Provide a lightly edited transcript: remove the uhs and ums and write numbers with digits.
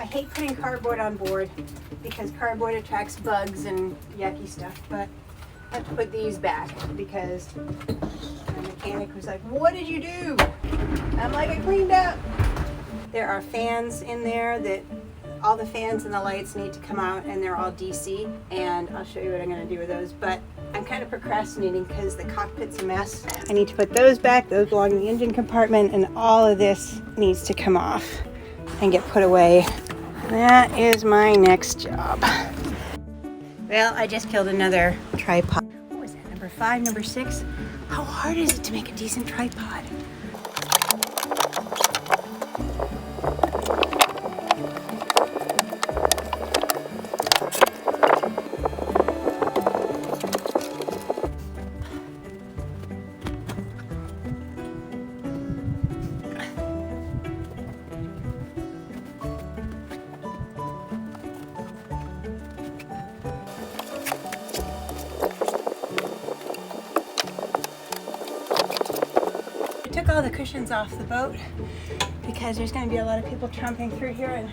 I hate putting cardboard on board because cardboard attracts bugs and yucky stuff, but I have to put these back because the mechanic was like, what did you do? I'm like, I cleaned up. There are fans in there that all the fans and the lights need to come out, and they're all DC, and I'll show you what I'm going to do with those, but I'm kind of procrastinating because the cockpit's a mess. I need to put those back. Those belong in the engine compartment, and all of this needs to come off and get put away. That is my next job. Well, I just killed another tripod. What was that, number 5, number 6? How hard is it to make a decent tripod? Took all the cushions off the boat because there's going to be a lot of people tramping through here, and